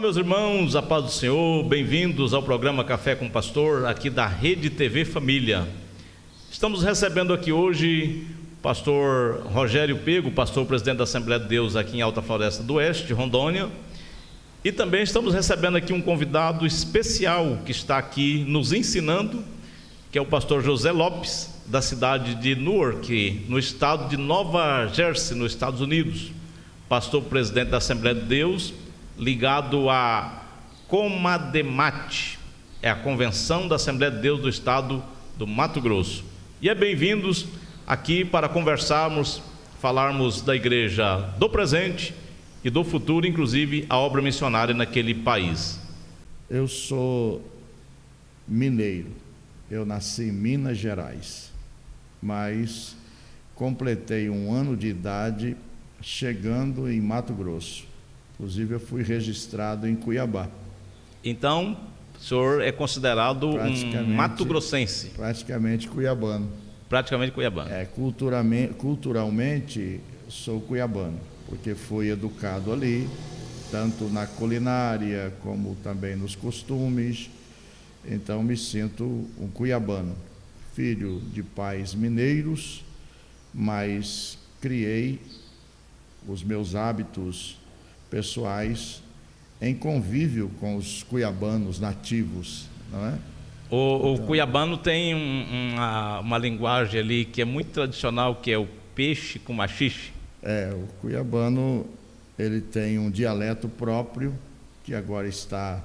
Olá, meus irmãos, a paz do Senhor, bem-vindos ao programa Café com o Pastor, aqui da Rede TV Família. Estamos recebendo aqui hoje o pastor Rogério Pego, pastor presidente da Assembleia de Deus aqui em Alta Floresta do Oeste, Rondônia. E também estamos recebendo aqui um convidado especial que está aqui nos ensinando, que é o pastor José Lopes, da cidade de Newark, no estado de Nova Jersey, nos Estados Unidos. Pastor presidente da Assembleia de Deus, ligado a Comademate, é a Convenção da Assembleia de Deus do Estado do Mato Grosso. E é bem-vindos aqui para conversarmos, falarmos da igreja do presente e do futuro, inclusive a obra missionária naquele país. Eu sou mineiro, eu nasci em Minas Gerais, mas completei 1 ano de idade chegando em Mato Grosso. Inclusive eu fui registrado em Cuiabá. Então, o senhor é considerado um mato-grossense? Praticamente cuiabano. Praticamente cuiabano. Culturalmente sou cuiabano, porque fui educado ali, tanto na culinária como também nos costumes. Então me sinto um cuiabano, filho de pais mineiros, mas criei os meus hábitos pessoais em convívio com os cuiabanos nativos, não é? O cuiabano tem uma linguagem ali que é muito tradicional, que é o peixe com machixe. O cuiabano, ele tem um dialeto próprio, que agora está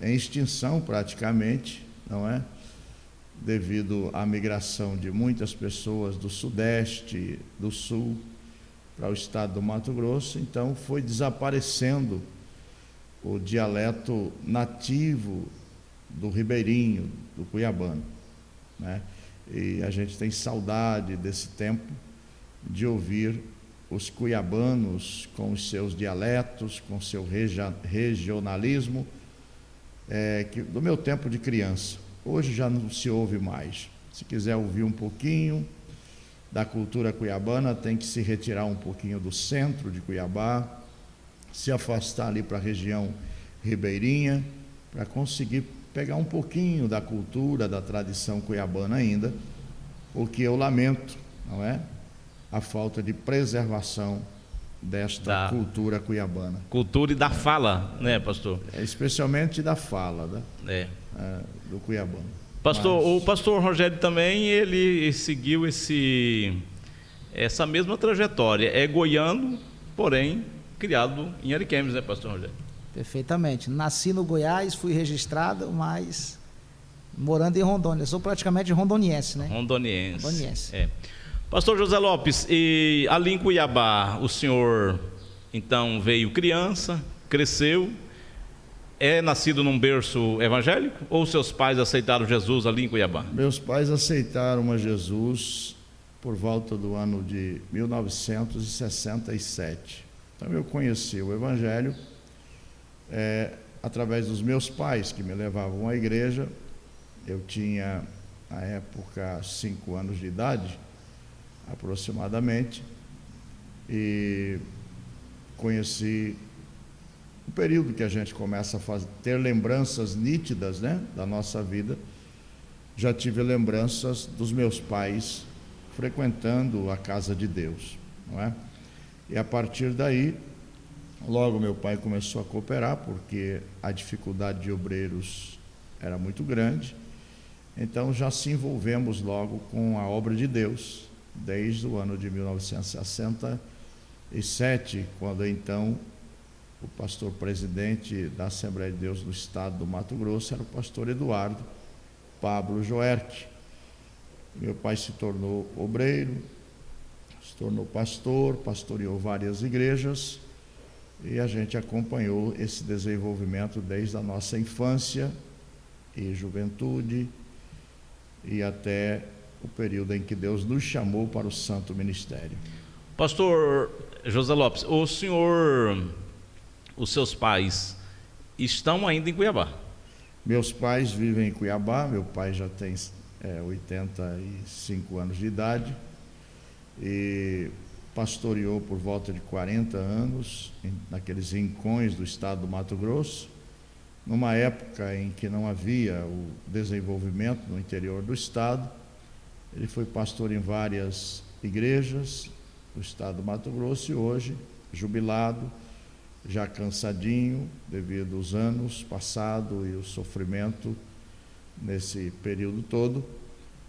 em extinção praticamente, não é? Devido à migração de muitas pessoas do Sudeste, do Sul, para o estado do Mato Grosso, então foi desaparecendo o dialeto nativo do ribeirinho, do cuiabano, né? E a gente tem saudade desse tempo de ouvir os cuiabanos com os seus dialetos, com seu regionalismo, do meu tempo de criança. Hoje já não se ouve mais. Se quiser ouvir um pouquinho da cultura cuiabana, tem que se retirar um pouquinho do centro de Cuiabá, se afastar ali para a região ribeirinha, para conseguir pegar um pouquinho da cultura, da tradição cuiabana ainda, porque eu lamento, não é? A falta de preservação desta cultura cuiabana. Cultura e da fala, né, pastor? Especialmente da fala, do cuiabano. Pastor, o pastor Rogério também, ele seguiu essa mesma trajetória. É goiano, porém, criado em Ariquemes, né, pastor Rogério? Perfeitamente. Nasci no Goiás, fui registrado, mas morando em Rondônia. Sou praticamente rondoniense, né? Rondoniense. Pastor José Lopes, e ali em Cuiabá, o senhor, então, veio criança, cresceu, é nascido num berço evangélico ou seus pais aceitaram Jesus ali em Cuiabá? Meus pais aceitaram a Jesus por volta do ano de 1967. Então eu conheci o evangelho através dos meus pais, que me levavam à igreja. Eu tinha, na época, 5 anos de idade, aproximadamente, e conheci o período que a gente começa a ter lembranças nítidas, né, da nossa vida. Já tive lembranças dos meus pais frequentando a casa de Deus, não é? E a partir daí, logo meu pai começou a cooperar, porque a dificuldade de obreiros era muito grande. Então já se envolvemos logo com a obra de Deus, desde o ano de 1967, quando então o pastor presidente da Assembleia de Deus do Estado do Mato Grosso era o pastor Eduardo Pablo Joerque. Meu pai se tornou obreiro, se tornou pastor, pastoreou várias igrejas, e a gente acompanhou esse desenvolvimento desde a nossa infância e juventude e até o período em que Deus nos chamou para o santo ministério. Pastor José Lopes, os seus pais estão ainda em Cuiabá? Meus pais vivem em Cuiabá. Meu pai já tem 85 anos de idade, e pastoreou por volta de 40 anos, naqueles rincões do estado do Mato Grosso, numa época em que não havia o desenvolvimento no interior do estado. Ele foi pastor em várias igrejas do estado do Mato Grosso e hoje, jubilado, já cansadinho devido aos anos passados e o sofrimento nesse período todo,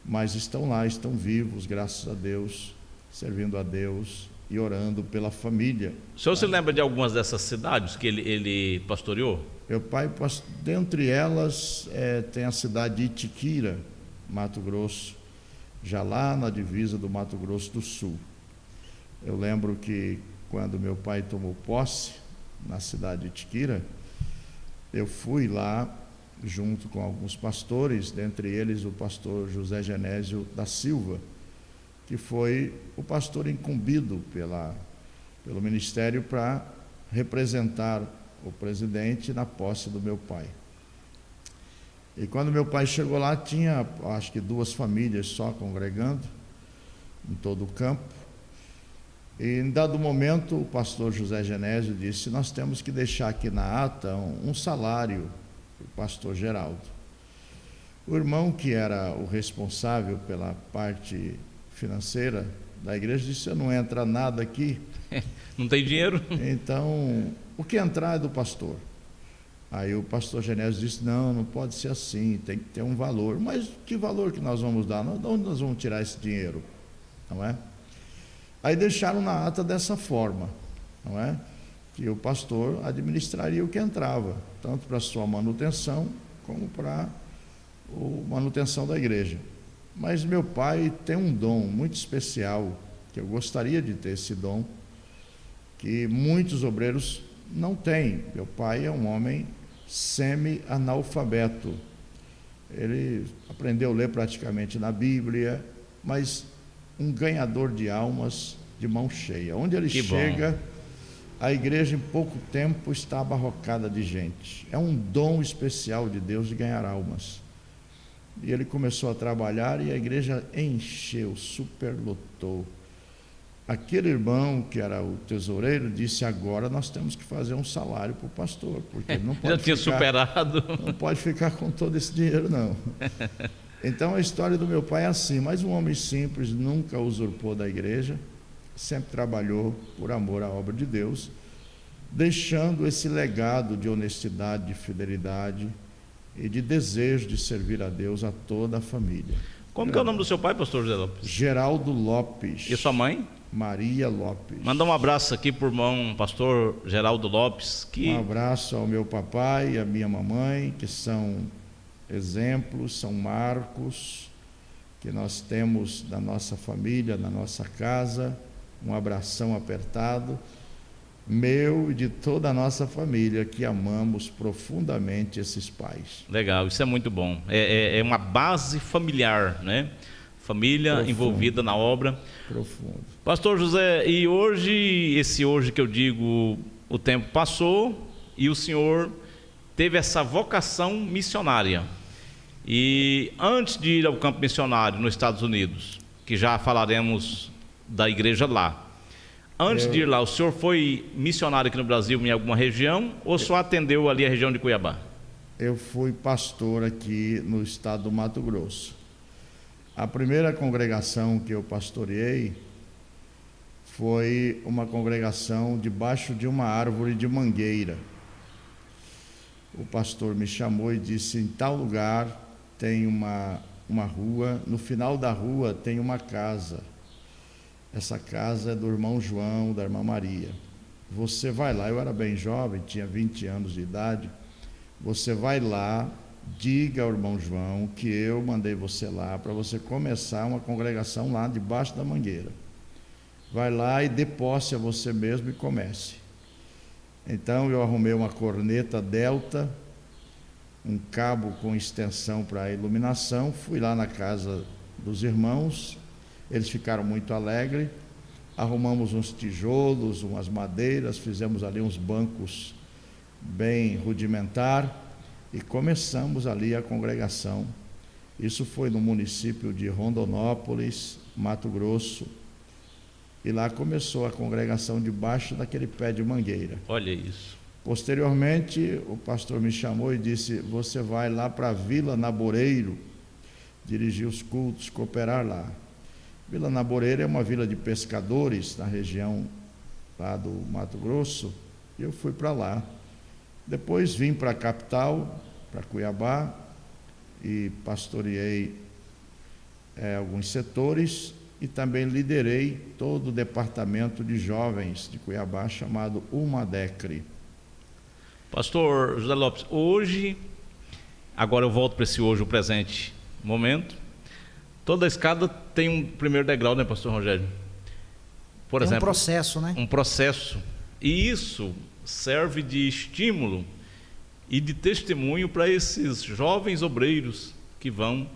mas estão lá, estão vivos, graças a Deus, servindo a Deus e orando pela família. O senhor se lembra de algumas dessas cidades que ele pastoreou? Meu pai, dentre elas, tem a cidade de Itiquira, Mato Grosso, já lá na divisa do Mato Grosso do Sul. Eu lembro que quando meu pai tomou posse na cidade de Itiquira, eu fui lá junto com alguns pastores, dentre eles o pastor José Genésio da Silva, que foi o pastor incumbido pelo ministério para representar o presidente na posse do meu pai. E quando meu pai chegou lá, tinha acho que 2 famílias só congregando em todo o campo. E em dado momento o pastor José Genésio disse: nós temos que deixar aqui na ata um salário para o pastor Geraldo. O irmão que era o responsável pela parte financeira da igreja disse: não entra nada aqui. Não tem dinheiro? Então, o que entrar é do pastor. Aí o pastor Genésio disse: não pode ser assim, tem que ter um valor. Mas que valor que nós vamos dar? De onde nós vamos tirar esse dinheiro? Não é? Aí deixaram na ata dessa forma, não é? Que o pastor administraria o que entrava, tanto para a sua manutenção, como para a manutenção da igreja. Mas meu pai tem um dom muito especial, que eu gostaria de ter esse dom, que muitos obreiros não têm. Meu pai é um homem semi-analfabeto. Ele aprendeu a ler praticamente na Bíblia, mas um ganhador de almas de mão cheia. Onde ele chega, a igreja em pouco tempo está abarrocada de gente. É um dom especial de Deus de ganhar almas. E ele começou a trabalhar e a igreja encheu, superlotou. Aquele irmão que era o tesoureiro disse: agora nós temos que fazer um salário para o pastor, porque ele não pode já tinha superado. Não pode ficar com todo esse dinheiro, não. Então a história do meu pai é assim, mas um homem simples, nunca usurpou da igreja, sempre trabalhou por amor à obra de Deus, deixando esse legado de honestidade, de fidelidade e de desejo de servir a Deus a toda a família. Como que é o nome do seu pai, pastor José Lopes? Geraldo Lopes. E sua mãe? Maria Lopes. Manda um abraço aqui para o irmão pastor Geraldo Lopes. Um abraço ao meu papai e à minha mamãe, que são exemplos, são marcos que nós temos da nossa família, da nossa casa. Um abração apertado, meu e de toda a nossa família, que amamos profundamente esses pais. Legal, isso é muito bom. É uma base familiar, né? Família profundo, envolvida na obra. Profundo. Pastor José, e hoje que eu digo, o tempo passou e o senhor teve essa vocação missionária. E antes de ir ao campo missionário nos Estados Unidos, que já falaremos da igreja lá, antes de ir lá, o senhor foi missionário aqui no Brasil em alguma região ou só atendeu ali a região de Cuiabá? Eu fui pastor aqui no estado do Mato Grosso. A primeira congregação que eu pastoreei foi uma congregação debaixo de uma árvore de mangueira. O pastor me chamou e disse: em tal lugar tem uma rua, no final da rua tem uma casa. Essa casa é do irmão João, da irmã Maria. Você vai lá, eu era bem jovem, tinha 20 anos de idade. Você vai lá, diga ao irmão João que eu mandei você lá para você começar uma congregação lá debaixo da mangueira. Vai lá e dê posse a você mesmo e comece. Então eu arrumei uma corneta delta, um cabo com extensão para iluminação, fui lá na casa dos irmãos, eles ficaram muito alegres, arrumamos uns tijolos, umas madeiras, fizemos ali uns bancos bem rudimentar e começamos ali a congregação. Isso foi no município de Rondonópolis, Mato Grosso. E lá começou a congregação debaixo daquele pé de mangueira. Olha isso. Posteriormente, o pastor me chamou e disse: você vai lá para a Vila Naboreiro, dirigir os cultos, cooperar lá. Vila Naboreiro é uma vila de pescadores na região lá do Mato Grosso, e eu fui para lá. Depois vim para a capital, para Cuiabá, e pastoreei alguns setores, e também liderei todo o departamento de jovens de Cuiabá, chamado UMADECRE. Pastor José Lopes, hoje, agora eu volto para esse hoje, o presente momento, toda a escada tem um primeiro degrau, né, pastor Rogério? Por exemplo, um processo, né? Um processo. E isso serve de estímulo e de testemunho para esses jovens obreiros que vão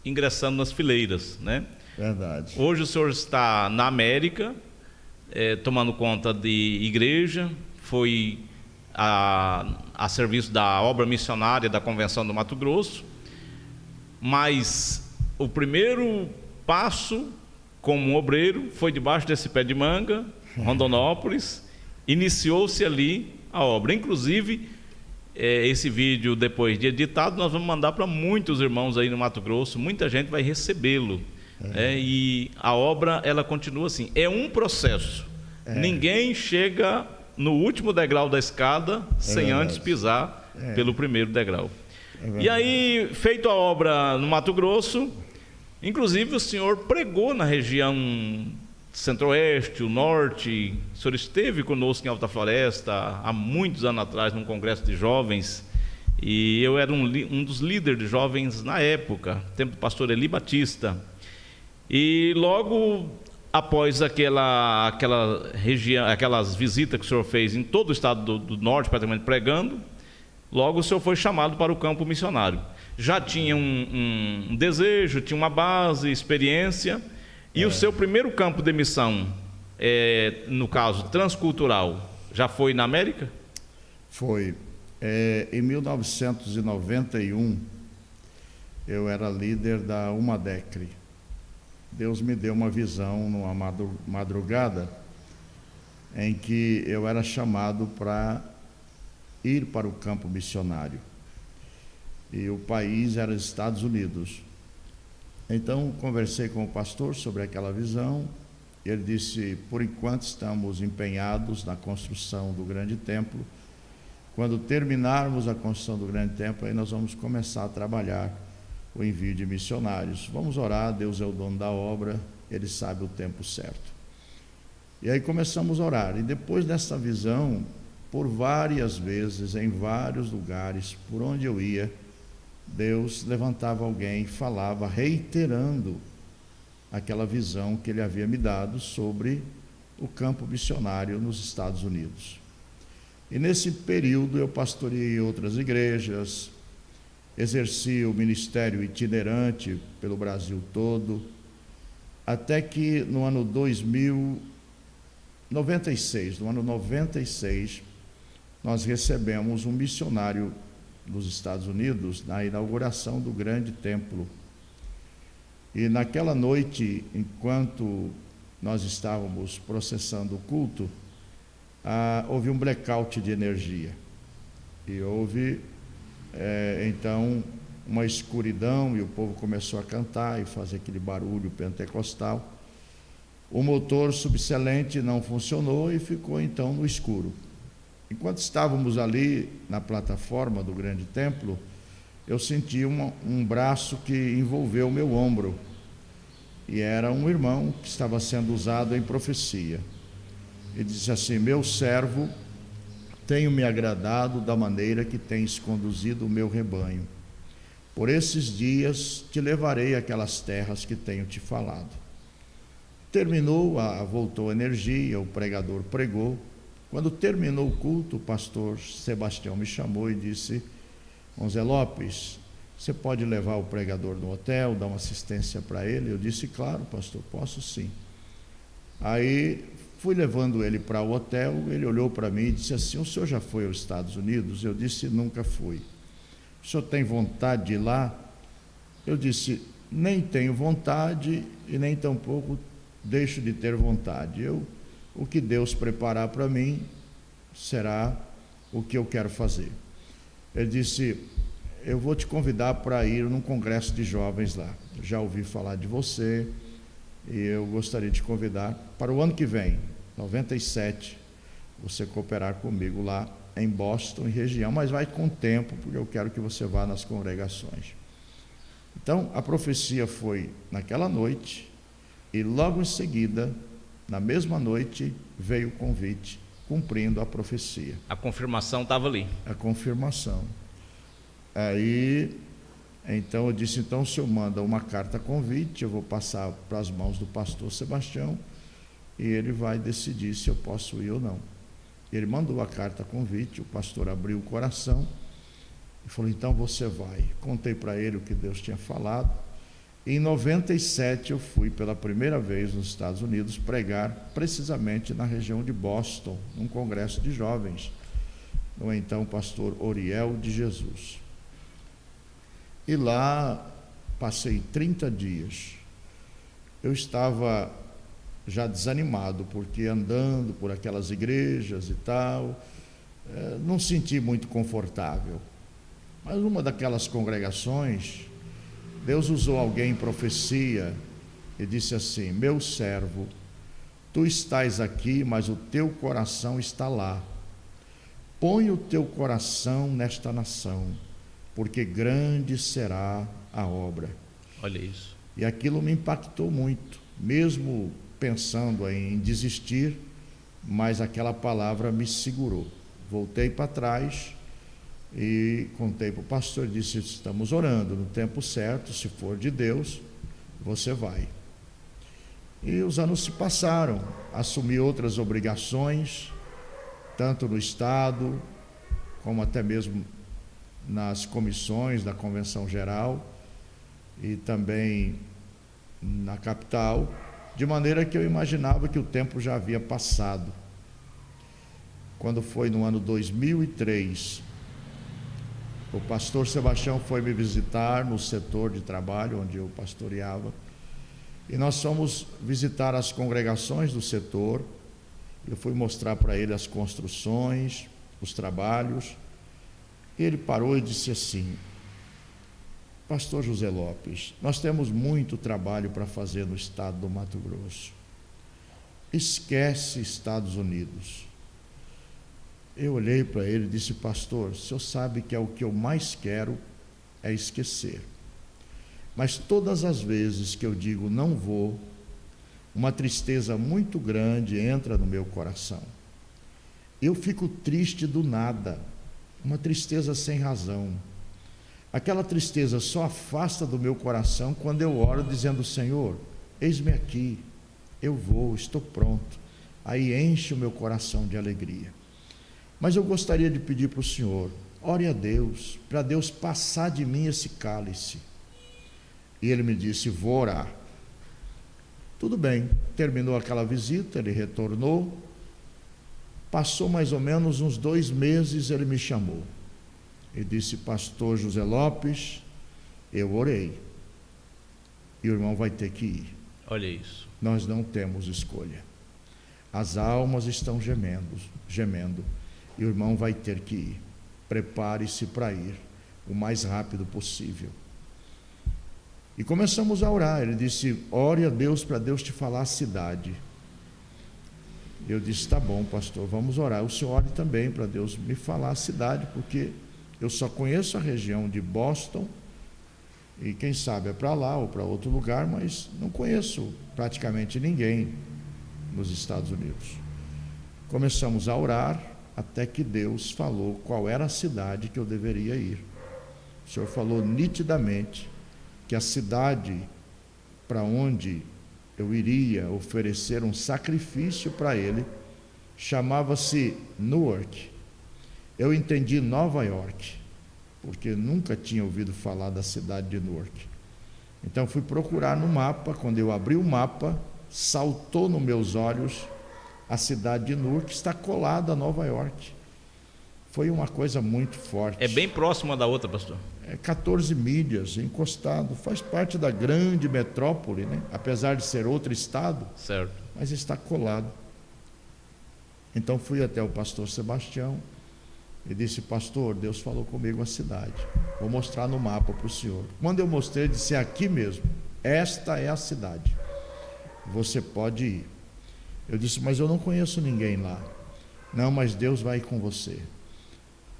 ingressando nas fileiras, né? Verdade. Hoje o senhor está na América, tomando conta de igreja, foi a serviço da obra missionária da Convenção do Mato Grosso, mas o primeiro passo como um obreiro foi debaixo desse pé de manga, Rondonópolis, iniciou-se ali a obra. Inclusive, esse vídeo, depois de editado, nós vamos mandar para muitos irmãos aí no Mato Grosso, muita gente vai recebê-lo. E a obra, ela continua assim, é um processo. Ninguém chega no último degrau da escada sem antes pisar pelo primeiro degrau. E aí, feito a obra no Mato Grosso, inclusive o senhor pregou na região centro-oeste, o norte. O senhor esteve conosco em Alta Floresta há muitos anos atrás num congresso de jovens, e eu era um dos líderes de jovens na época, tempo do pastor Eli Batista. E logo após aquelas visitas que o senhor fez em todo o estado do norte, praticamente pregando, logo o senhor foi chamado para o campo missionário. Já tinha um desejo, tinha uma base, experiência, e o seu primeiro campo de missão, no caso transcultural, já foi na América? Foi. Em 1991, eu era líder da UMADECRE. Deus me deu uma visão numa madrugada em que eu era chamado para ir para o campo missionário. E o país era os Estados Unidos. Então, conversei com o pastor sobre aquela visão. Ele disse: por enquanto estamos empenhados na construção do grande templo. Quando terminarmos a construção do grande templo, aí nós vamos começar a trabalhar o envio de missionários. Vamos orar, Deus é o dono da obra, Ele sabe o tempo certo. E aí começamos a orar. E depois dessa visão, por várias vezes, em vários lugares, por onde eu ia, Deus levantava alguém e falava, reiterando aquela visão que Ele havia me dado sobre o campo missionário nos Estados Unidos. E nesse período eu pastoreei outras igrejas, exerci o ministério itinerante pelo Brasil todo, até que no ano 96, nós recebemos um missionário dos Estados Unidos na inauguração do grande templo. E naquela noite, enquanto nós estávamos processando o culto, houve um blackout de energia. E houve então uma escuridão, e o povo começou a cantar e fazer aquele barulho pentecostal. O motor subselente não funcionou e ficou então no escuro. Enquanto estávamos ali na plataforma do grande templo, eu senti um braço que envolveu o meu ombro, e era um irmão que estava sendo usado em profecia. Ele disse assim: meu servo, tenho me agradado da maneira que tens conduzido o meu rebanho. Por esses dias te levarei àquelas terras que tenho te falado. Voltou a energia, o pregador pregou. Quando terminou o culto, o pastor Sebastião me chamou e disse: José Lopes, você pode levar o pregador no hotel, dar uma assistência para ele? Eu disse: claro, pastor, posso sim. Aí fui levando ele para o hotel. Ele olhou para mim e disse assim: o senhor já foi aos Estados Unidos? Eu disse: nunca fui. O senhor tem vontade de ir lá? Eu disse: nem tenho vontade e nem tampouco deixo de ter vontade. O que Deus preparar para mim será o que eu quero fazer. Ele disse: eu vou te convidar para ir num congresso de jovens lá. Já ouvi falar de você e eu gostaria de te convidar para o ano que vem, 97, você cooperar comigo lá em Boston e região, mas vai com tempo, porque eu quero que você vá nas congregações. Então, a profecia foi naquela noite e logo em seguida, na mesma noite, veio o convite, cumprindo a profecia. A confirmação estava ali. A confirmação. Aí, então eu disse: então o senhor manda uma carta convite, eu vou passar para as mãos do pastor Sebastião e ele vai decidir se eu posso ir ou não. Ele mandou a carta convite, o pastor abriu o coração e falou: então você vai. Contei para ele o que Deus tinha falado. Em 97 eu fui pela primeira vez nos Estados Unidos pregar precisamente na região de Boston, num congresso de jovens, no então pastor Oriel de Jesus. E lá passei 30 dias. Eu estava já desanimado, porque andando por aquelas igrejas e tal, não senti muito confortável. Mas uma daquelas congregações, Deus usou alguém em profecia e disse assim: meu servo, tu estás aqui, mas o teu coração está lá. Põe o teu coração nesta nação, porque grande será a obra. Olha isso. E aquilo me impactou muito, mesmo pensando em desistir, mas aquela palavra me segurou. Voltei para trás e contei para o pastor, disse: estamos orando, no tempo certo, se for de Deus, você vai. E os anos se passaram, assumi outras obrigações, tanto no estado, como até mesmo nas comissões da Convenção Geral e também na capital, de maneira que eu imaginava que o tempo já havia passado. Quando foi no ano 2003, o pastor Sebastião foi me visitar no setor de trabalho onde eu pastoreava, e nós fomos visitar as congregações do setor. Eu fui mostrar para ele as construções, os trabalhos. Ele parou e disse assim: pastor José Lopes, nós temos muito trabalho para fazer no estado do Mato Grosso. Esquece Estados Unidos. Eu olhei para ele e disse: pastor, o senhor sabe que é o que eu mais quero é esquecer. Mas todas as vezes que eu digo não vou, uma tristeza muito grande entra no meu coração. Eu fico triste do nada, uma tristeza sem razão. Aquela tristeza só afasta do meu coração quando eu oro dizendo: Senhor, eis-me aqui, eu vou, estou pronto. Aí enche o meu coração de alegria. Mas eu gostaria de pedir para o Senhor, ore a Deus, para Deus passar de mim esse cálice. E ele me disse: vou orar. Tudo bem, terminou aquela visita, ele retornou. Passou mais ou menos uns 2 meses, ele me chamou e disse: pastor José Lopes, eu orei e o irmão vai ter que ir. Olha isso. Nós não temos escolha. As almas estão gemendo e o irmão vai ter que ir. Prepare-se para ir o mais rápido possível. E começamos a orar. Ele disse: ore a Deus para Deus te falar a cidade. Eu disse: tá bom, pastor, vamos orar. O senhor ore também para Deus me falar a cidade, porque eu só conheço a região de Boston, e quem sabe é para lá ou para outro lugar, mas não conheço praticamente ninguém nos Estados Unidos. Começamos a orar, até que Deus falou qual era a cidade que eu deveria ir. O Senhor falou nitidamente que a cidade para onde eu iria oferecer um sacrifício para Ele chamava-se Newark. Eu entendi Nova York, porque nunca tinha ouvido falar da cidade de Newark. Então fui procurar no mapa. Quando eu abri o mapa, saltou nos meus olhos a cidade de Newark, está colada a Nova York. Foi uma coisa muito forte. É bem próxima da outra, pastor. 14 milhas, encostado, faz parte da grande metrópole, né? Apesar de ser outro estado, Certo. mas está colado. Então fui até o pastor Sebastião e disse: pastor, Deus falou comigo a cidade, vou mostrar no mapa para o senhor. Quando eu mostrei, ele disse: é aqui mesmo, esta é a cidade, você pode ir. Eu disse: mas eu não conheço ninguém lá. Não, mas Deus vai com você.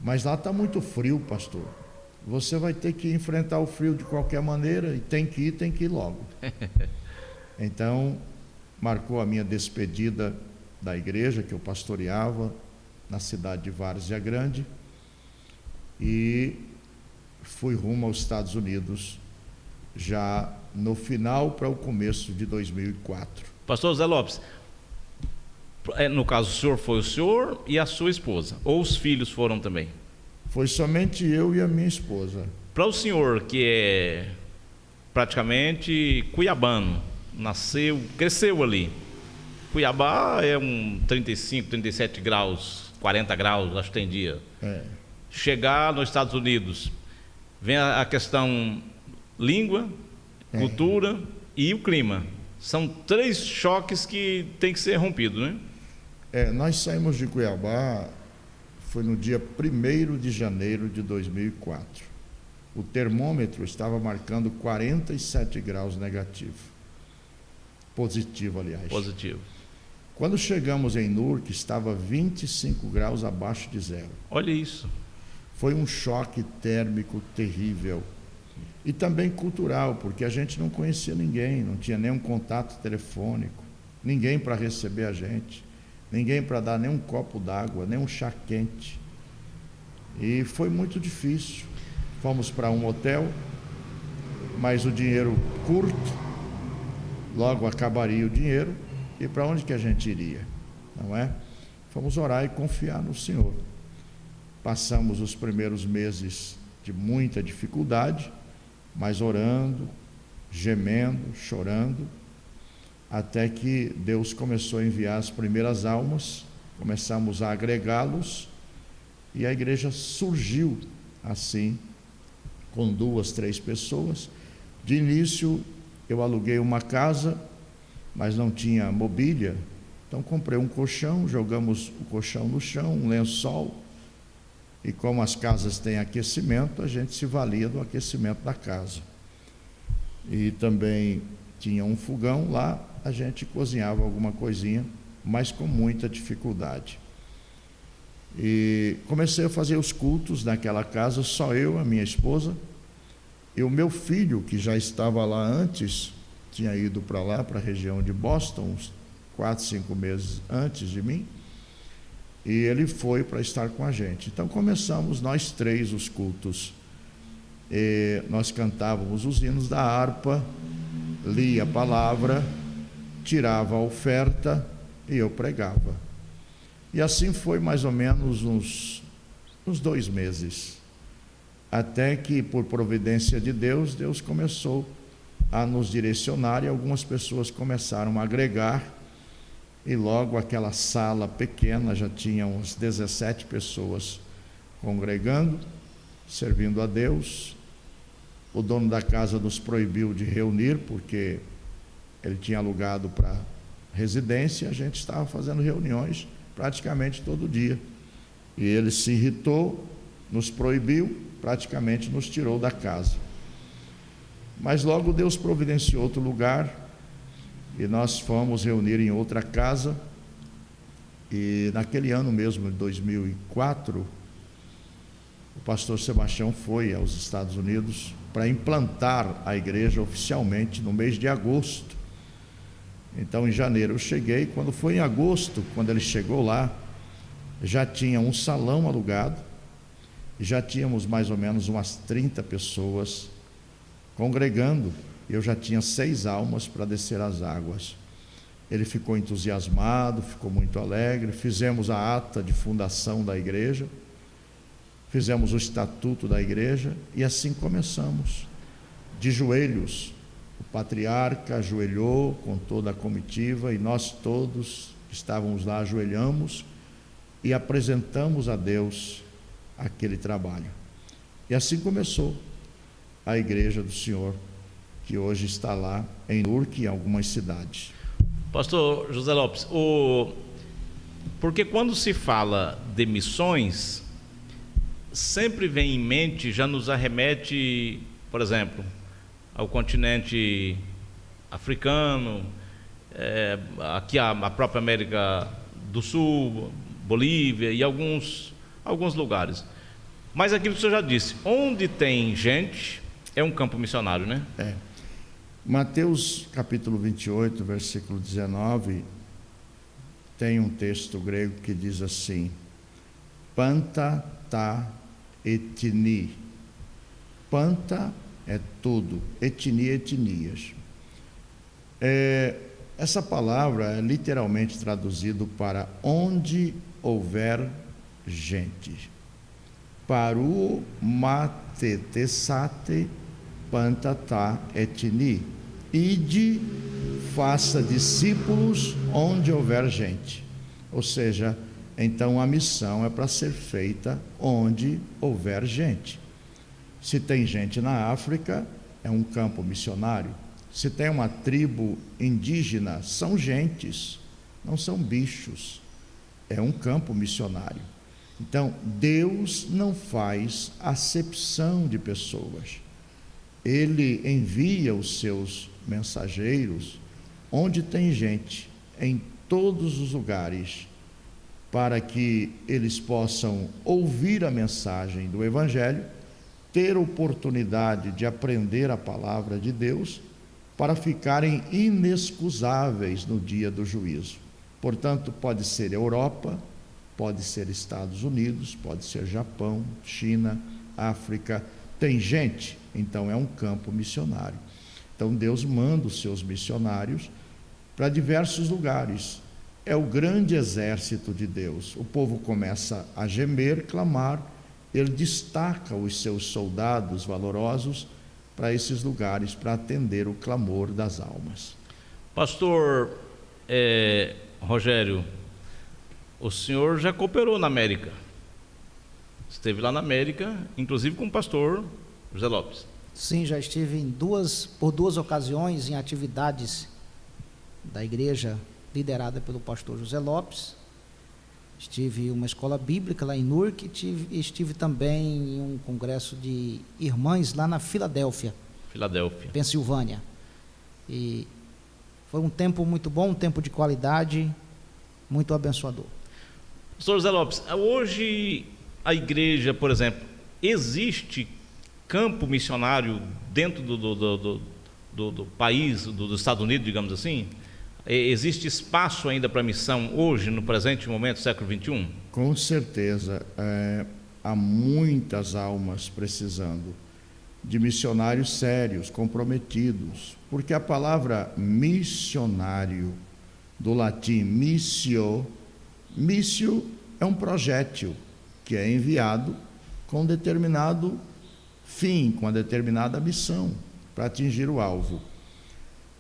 Mas lá está muito frio, pastor, você vai ter que enfrentar o frio de qualquer maneira, e tem que ir logo. Então marcou a minha despedida da igreja que eu pastoreava na cidade de Várzea Grande, e fui rumo aos Estados Unidos já no final para o começo de 2004. Pastor Zé Lopes, no caso, o senhor e a sua esposa, ou os filhos foram também? Foi somente eu e a minha esposa. Para o senhor, que é praticamente cuiabano, nasceu, cresceu ali. Cuiabá é 35, 37 graus, 40 graus, acho que tem dia. Chegar nos Estados Unidos, vem a questão língua, cultura e o clima. São 3 choques que tem que ser rompido, né? Nós saímos de Cuiabá, foi no dia 1º de janeiro de 2004. O termômetro estava marcando 47 graus negativo. Positivo, aliás. Positivo. Quando chegamos em Newark, estava 25 graus abaixo de zero. Olha isso. Foi um choque térmico terrível. E também cultural, porque a gente não conhecia ninguém, não tinha nenhum contato telefônico, ninguém para receber a gente, ninguém para dar nem um copo d'água, nem um chá quente. E foi muito difícil. Fomos para um hotel, mas o dinheiro curto, logo acabaria o dinheiro, e para onde que a gente iria? Não é? Fomos orar e confiar no Senhor. Passamos os primeiros meses de muita dificuldade, mas orando, gemendo, chorando, até que Deus começou a enviar as primeiras almas, começamos a agregá-los, e a igreja surgiu assim, com 2, 3 pessoas. De início, eu aluguei uma casa, mas não tinha mobília, então comprei um colchão, jogamos o colchão no chão, um lençol, e como as casas têm aquecimento, a gente se valia do aquecimento da casa. E também tinha um fogão lá, a gente cozinhava alguma coisinha, mas com muita dificuldade. E comecei a fazer os cultos naquela casa, só eu, a minha esposa, e o meu filho, que já estava lá antes, tinha ido para lá, para a região de Boston, uns 4, 5 meses antes de mim, e ele foi para estar com a gente. Então começamos nós 3 os cultos. E nós cantávamos os hinos da harpa, lia a palavra, tirava a oferta e eu pregava. E assim foi mais ou menos uns 2 meses, até que, por providência de Deus, Deus começou a nos direcionar e algumas pessoas começaram a agregar. E logo aquela sala pequena já tinha uns 17 pessoas congregando, servindo a Deus. O dono da casa nos proibiu de reunir, porque ele tinha alugado para residência, a gente estava fazendo reuniões praticamente todo dia. E ele se irritou, nos proibiu, praticamente nos tirou da casa. Mas logo Deus providenciou outro lugar, e nós fomos reunir em outra casa, e naquele ano mesmo, de 2004, o pastor Sebastião foi aos Estados Unidos para implantar a igreja oficialmente no mês de agosto. Então, em janeiro eu cheguei. Quando foi em agosto, quando ele chegou lá, já tinha um salão alugado, e já tínhamos mais ou menos umas 30 pessoas congregando. Eu já tinha 6 almas para descer as águas. Ele ficou entusiasmado, ficou muito alegre. Fizemos a ata de fundação da igreja, fizemos o estatuto da igreja, e assim começamos, de joelhos. O patriarca ajoelhou com toda a comitiva, e nós todos que estávamos lá ajoelhamos e apresentamos a Deus aquele trabalho. E assim começou. a igreja do Senhor, que hoje está lá em Nurque e em algumas cidades. Pastor José Lopes, porque quando se fala de missões, sempre vem em mente, já nos arremete, por exemplo, ao continente africano, aqui a própria América do Sul, Bolívia e alguns lugares. Mas aquilo que o senhor já disse, onde tem gente, é um campo missionário, né? Mateus capítulo 28, versículo 19, tem um texto grego que diz assim: Panta ta etni. Panta é tudo, etnia, etnias. Essa palavra é literalmente traduzido para onde houver gente. Paru matetesate pantata etni. Ide, faça discípulos onde houver gente. Ou seja, então a missão é para ser feita onde houver gente. Se tem gente na África, é um campo missionário. Se tem uma tribo indígena, são gentes, não são bichos. É um campo missionário. Então, Deus não faz acepção de pessoas. Ele envia os seus mensageiros onde tem gente, em todos os lugares, para que eles possam ouvir a mensagem do Evangelho, ter oportunidade de aprender a palavra de Deus, para ficarem inexcusáveis no dia do juízo. Portanto, pode ser Europa, pode ser Estados Unidos, pode ser Japão, China, África. Tem gente, então é um campo missionário. Então Deus manda os seus missionários para diversos lugares. É o grande exército de Deus. O povo começa a gemer, clamar, ele destaca os seus soldados valorosos para esses lugares, para atender o clamor das almas. Pastor Rogério, o senhor já cooperou na América, esteve lá na América, inclusive com o pastor José Lopes. Sim, já estive por duas ocasiões em atividades da igreja liderada pelo pastor José Lopes. Estive em uma escola bíblica lá em Nurque, estive também em um congresso de irmãs lá na Filadélfia, Pensilvânia. E foi um tempo muito bom, um tempo de qualidade, muito abençoador. Pastor José Lopes, hoje a igreja, por exemplo, existe campo missionário dentro do país, dos Estados Unidos, digamos assim? Existe espaço ainda para missão hoje, no presente momento, século XXI? Com certeza, há muitas almas precisando de missionários sérios, comprometidos, porque a palavra missionário, do latim missio é um projétil que é enviado com determinado fim, com a determinada missão, para atingir o alvo.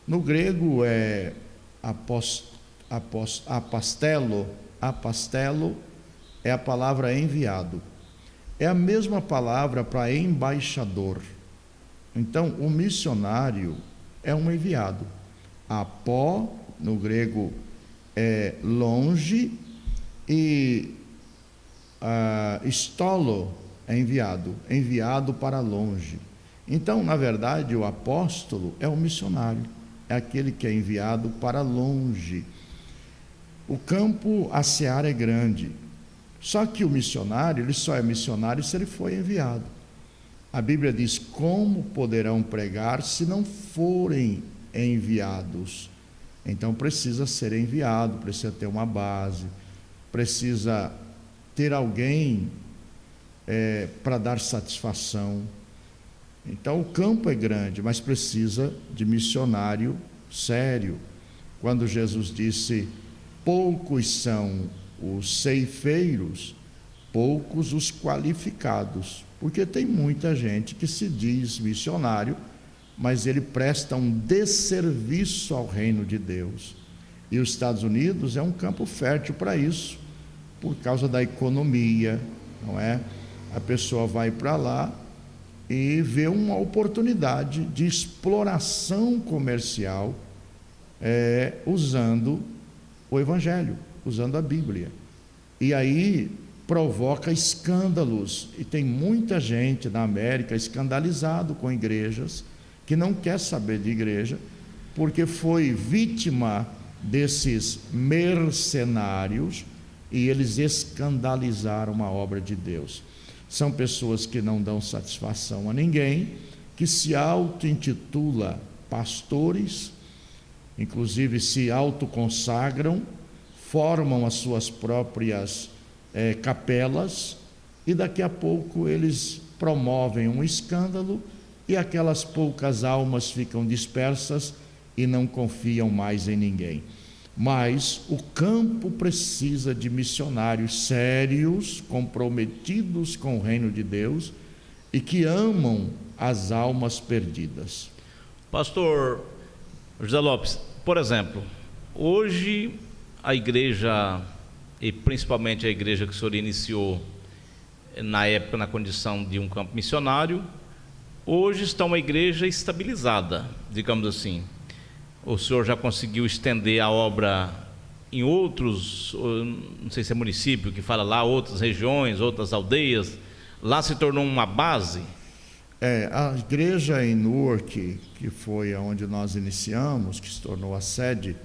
No grego é apastelo é a palavra enviado. É a mesma palavra para embaixador. Então, o missionário é um enviado. Apó, no grego, é longe, e stolo é enviado para longe. Então, na verdade, o apóstolo é um missionário, é aquele que é enviado para longe. O campo, a seara é grande, só que o missionário, ele só é missionário se ele foi enviado. A Bíblia diz: como poderão pregar se não forem enviados? Então precisa ser enviado, precisa ter uma base, precisa ter alguém para dar satisfação. Então o campo é grande, mas precisa de missionário sério. Quando Jesus disse: poucos são os ceifeiros, poucos os qualificados, porque tem muita gente que se diz missionário, mas ele presta um desserviço ao reino de Deus. E os Estados Unidos é um campo fértil para isso, por causa da economia, não é? A pessoa vai para lá e vê uma oportunidade de exploração comercial usando o Evangelho, usando a Bíblia. E aí provoca escândalos, e tem muita gente na América escandalizado com igrejas, que não quer saber de igreja, porque foi vítima desses mercenários e eles escandalizaram a obra de Deus. São pessoas que não dão satisfação a ninguém, que se auto-intitula pastores, inclusive se autoconsagram, formam as suas próprias capelas, e daqui a pouco eles promovem um escândalo e aquelas poucas almas ficam dispersas e não confiam mais em ninguém. Mas o campo precisa de missionários sérios, comprometidos com o reino de Deus e que amam as almas perdidas. Pastor José Lopes, por exemplo, hoje a igreja, e principalmente a igreja que o senhor iniciou na época na condição de um campo missionário, hoje está uma igreja estabilizada, digamos assim. O senhor já conseguiu estender a obra em outros, não sei se é município que fala lá, outras regiões, outras aldeias, lá se tornou uma base? A igreja em Newark, que foi onde nós iniciamos, que se tornou a sede,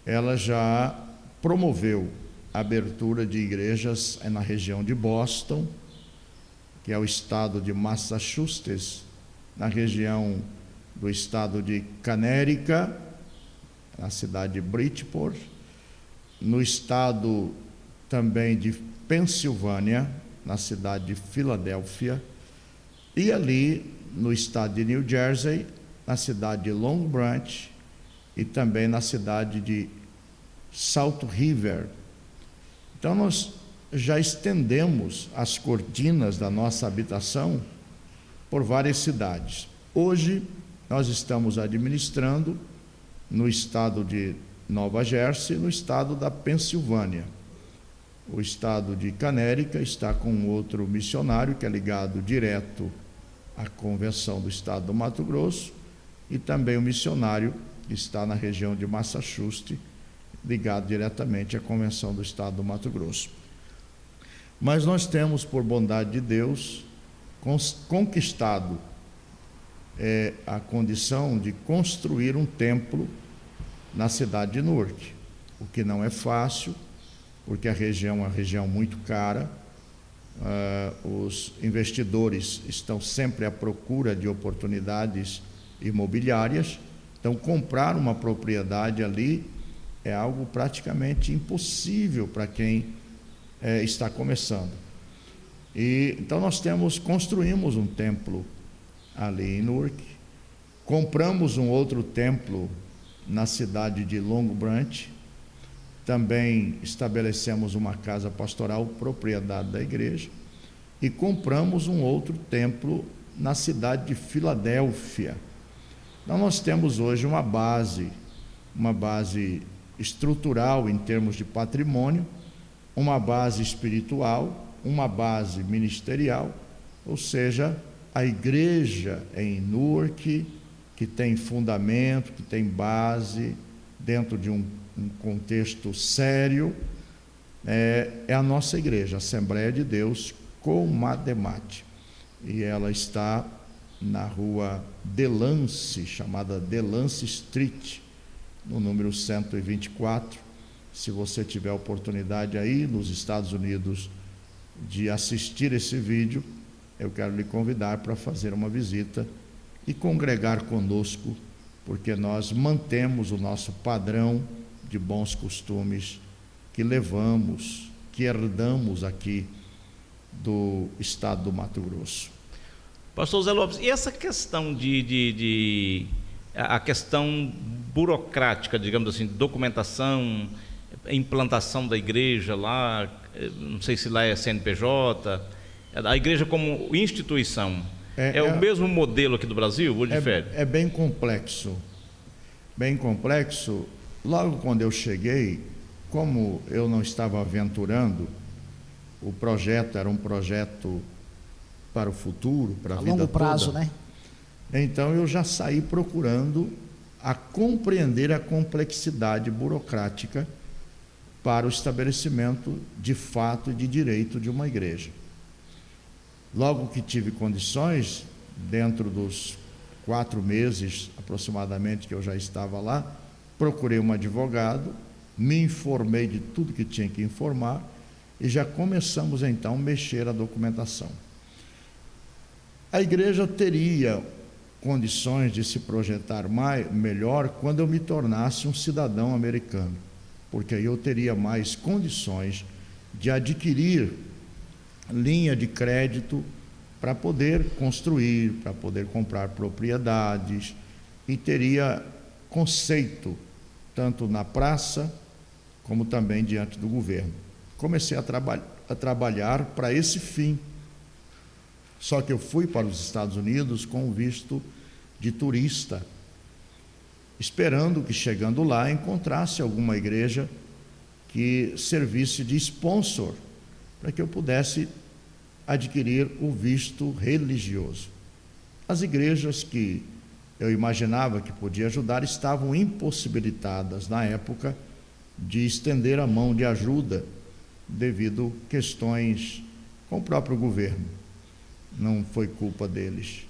ela já promoveu a abertura de igrejas na região de Boston, que é o estado de Massachusetts, na região do estado de Connecticut, na cidade de Bridgeport, no estado também de Pensilvânia, na cidade de Filadélfia, e ali no estado de New Jersey, na cidade de Long Branch, e também na cidade de Salt River. Então nós já estendemos as cortinas da nossa habitação por várias cidades. Hoje nós estamos administrando no estado de Nova Jersey, no estado da Pensilvânia. O estado de Connecticut está com outro missionário que é ligado direto à convenção do estado do Mato Grosso, e também o missionário que está na região de Massachusetts, ligado diretamente à convenção do estado do Mato Grosso. Mas nós temos, por bondade de Deus, conquistado a condição de construir um templo na cidade de Newark, o que não é fácil, porque a região é uma região muito cara. Os investidores estão sempre à procura de oportunidades imobiliárias, então comprar uma propriedade ali é algo praticamente impossível para quem está começando. Então nós construímos um templo ali em Newark, compramos um outro templo na cidade de Long Branch, também estabelecemos uma casa pastoral, propriedade da igreja, e compramos um outro templo na cidade de Filadélfia. Então nós temos hoje uma base estrutural em termos de patrimônio, uma base espiritual, uma base ministerial, ou seja, a igreja em Newark, que tem fundamento, que tem base, dentro de um contexto sério, é a nossa igreja, a Assembleia de Deus Comademate, e ela está na rua Delancey, chamada Delancey Street, no número 124. Se você tiver a oportunidade aí nos Estados Unidos de assistir esse vídeo, eu quero lhe convidar para fazer uma visita e congregar conosco, porque nós mantemos o nosso padrão de bons costumes que levamos, que herdamos aqui do estado do Mato Grosso. Pastor Zé Lopes, e essa questão a questão burocrática, digamos assim, documentação, implantação da igreja lá, não sei se lá é CNPJ, a igreja como instituição, é o mesmo modelo aqui do Brasil ou difere? É bem complexo, bem complexo. Logo quando eu cheguei, como eu não estava aventurando, o projeto era um projeto para o futuro, para a vida longo prazo, toda. né? Então eu já saí procurando a compreender a complexidade burocrática para o estabelecimento de fato e de direito de uma igreja. Logo que tive condições, dentro dos 4 meses aproximadamente que eu já estava lá, procurei um advogado, me informei de tudo que tinha que informar e já começamos então a mexer a documentação. A igreja teria condições de se projetar melhor quando eu me tornasse um cidadão americano, porque aí eu teria mais condições de adquirir linha de crédito para poder construir, para poder comprar propriedades, e teria conceito tanto na praça como também diante do governo. Comecei a trabalhar para esse fim. Só que eu fui para os Estados Unidos com o visto de turista, esperando que, chegando lá, encontrasse alguma igreja que servisse de sponsor para que eu pudesse adquirir o visto religioso. As igrejas que eu imaginava que podia ajudar estavam impossibilitadas, na época, de estender a mão de ajuda devido a questões com o próprio governo. Não foi culpa deles,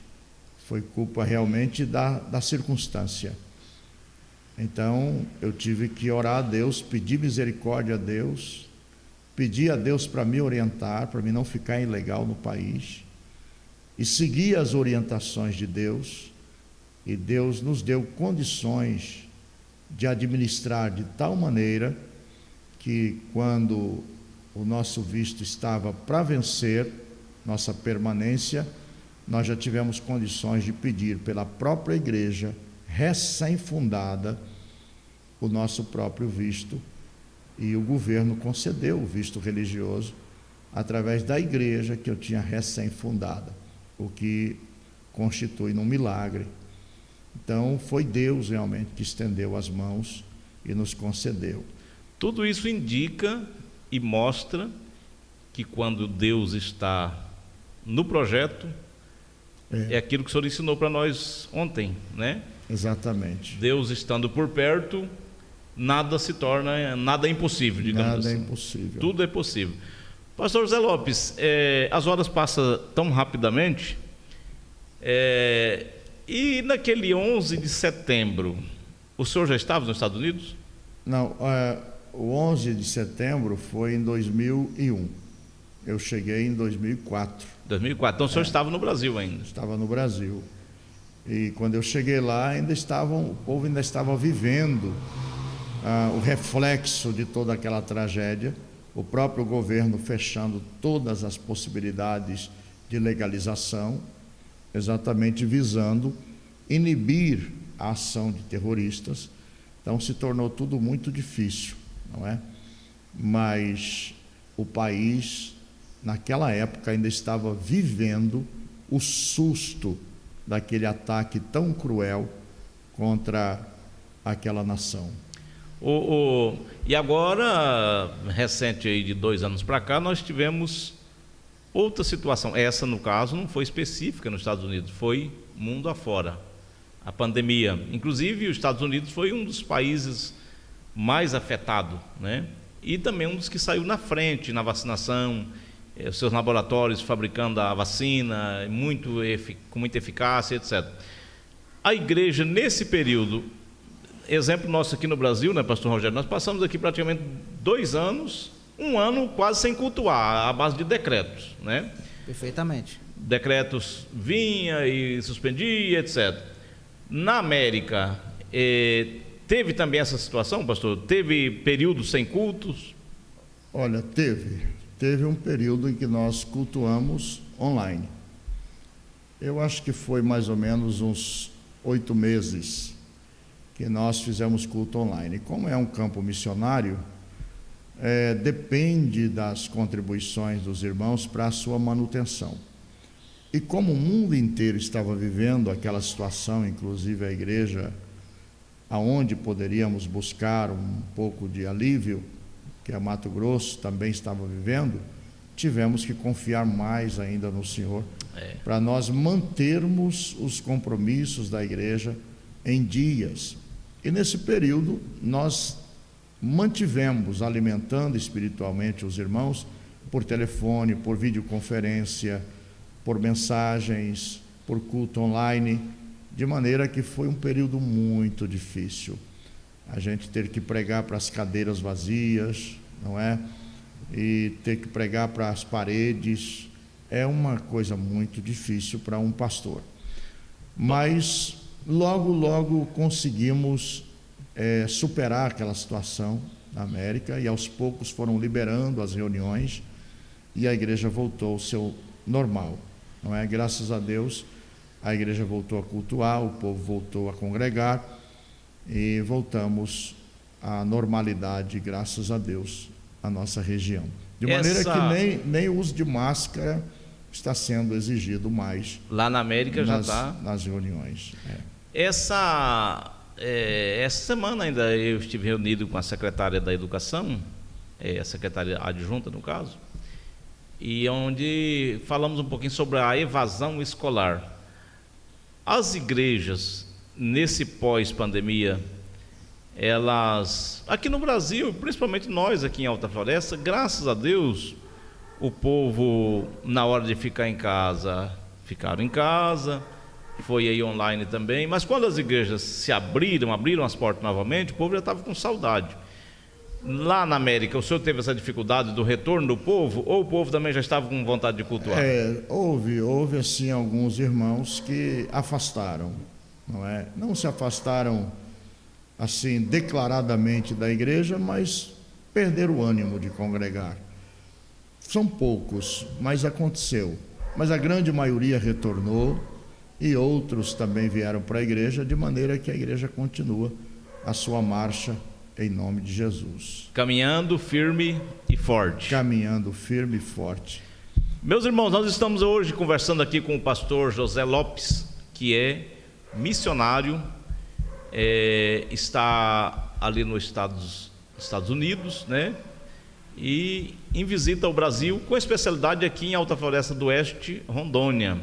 foi culpa realmente da circunstância. Então, eu tive que orar a Deus, pedir misericórdia a Deus, pedir a Deus para me orientar, para mim não ficar ilegal no país, e seguir as orientações de Deus, e Deus nos deu condições de administrar de tal maneira que, quando o nosso visto estava para vencer, nossa permanência, nós já tivemos condições de pedir pela própria igreja recém-fundada o nosso próprio visto, e o governo concedeu o visto religioso através da igreja que eu tinha recém-fundada, o que constitui um milagre. Então foi Deus realmente que estendeu as mãos e nos concedeu. Tudo isso indica e mostra que quando Deus está no projeto, é aquilo que o senhor ensinou para nós ontem, né? Exatamente. Deus estando por perto, nada é impossível, digamos assim. Nada é impossível. Tudo é possível. Pastor José Lopes, as horas passam tão rapidamente, e naquele 11 de setembro, o senhor já estava nos Estados Unidos? Não, o 11 de setembro foi em 2001. Eu cheguei em 2004. 2004, então o senhor estava no Brasil ainda? Estava no Brasil. E quando eu cheguei lá, o povo ainda estava vivendo o reflexo de toda aquela tragédia, o próprio governo fechando todas as possibilidades de legalização, exatamente visando inibir a ação de terroristas. Então se tornou tudo muito difícil, não é? Mas o país, naquela época, ainda estava vivendo o susto daquele ataque tão cruel contra aquela nação. E agora, recente aí de 2 anos para cá, nós tivemos outra situação. Essa, no caso, não foi específica nos Estados Unidos, foi mundo afora. A pandemia. Inclusive, os Estados Unidos foi um dos países mais afetados, né? E também um dos que saiu na frente na vacinação, os seus laboratórios fabricando a vacina, com muita eficácia, etc. A igreja, nesse período, exemplo nosso aqui no Brasil, né, pastor Rogério, nós passamos aqui praticamente 2 anos, 1 ano quase sem cultuar, à base de decretos, né? Perfeitamente. Decretos vinha e suspendia, etc. Na América, teve também essa situação, pastor? Teve períodos sem cultos? Olha, teve um período em que nós cultuamos online. Eu acho que foi mais ou menos uns 8 meses que nós fizemos culto online. Como é um campo missionário, depende das contribuições dos irmãos para a sua manutenção. E como o mundo inteiro estava vivendo aquela situação, inclusive a igreja, aonde poderíamos buscar um pouco de alívio, que a Mato Grosso também estava vivendo, tivemos que confiar mais ainda no Senhor para nós mantermos os compromissos da igreja em dias. E nesse período nós mantivemos alimentando espiritualmente os irmãos por telefone, por videoconferência, por mensagens, por culto online, de maneira que foi um período muito difícil. A gente ter que pregar para as cadeiras vazias, não é? E ter que pregar para as paredes é uma coisa muito difícil para um pastor. Mas logo conseguimos superar aquela situação na América, e aos poucos foram liberando as reuniões e a igreja voltou ao seu normal, não é? Graças a Deus a igreja voltou a cultuar, o povo voltou a congregar e voltamos à normalidade, graças a Deus, a nossa região. De maneira que nem o uso de máscara está sendo exigido mais. Lá na América já está. Nas reuniões. Essa semana ainda eu estive reunido com a secretária da Educação, a secretária adjunta no caso, e onde falamos um pouquinho sobre a evasão escolar. As igrejas, nesse pós-pandemia, elas, aqui no Brasil, principalmente nós aqui em Alta Floresta, graças a Deus, o povo, na hora de ficar em casa, ficaram em casa, foi aí online também, mas quando as igrejas se abriram as portas novamente, o povo já estava com saudade. Lá na América, o senhor teve essa dificuldade do retorno do povo, ou o povo também já estava com vontade de cultuar? Houve assim alguns irmãos que afastaram, não é? Não se afastaram assim declaradamente da igreja, mas perderam o ânimo de congregar. São poucos, mas aconteceu. Mas a grande maioria retornou e outros também vieram para a igreja, de maneira que a igreja continua a sua marcha em nome de Jesus. Caminhando firme e forte. Caminhando firme e forte. Meus irmãos, nós estamos hoje conversando aqui com o pastor José Lopes, que é missionário, está ali nos Estados Unidos, né? E em visita ao Brasil, com especialidade aqui em Alta Floresta do Oeste, Rondônia.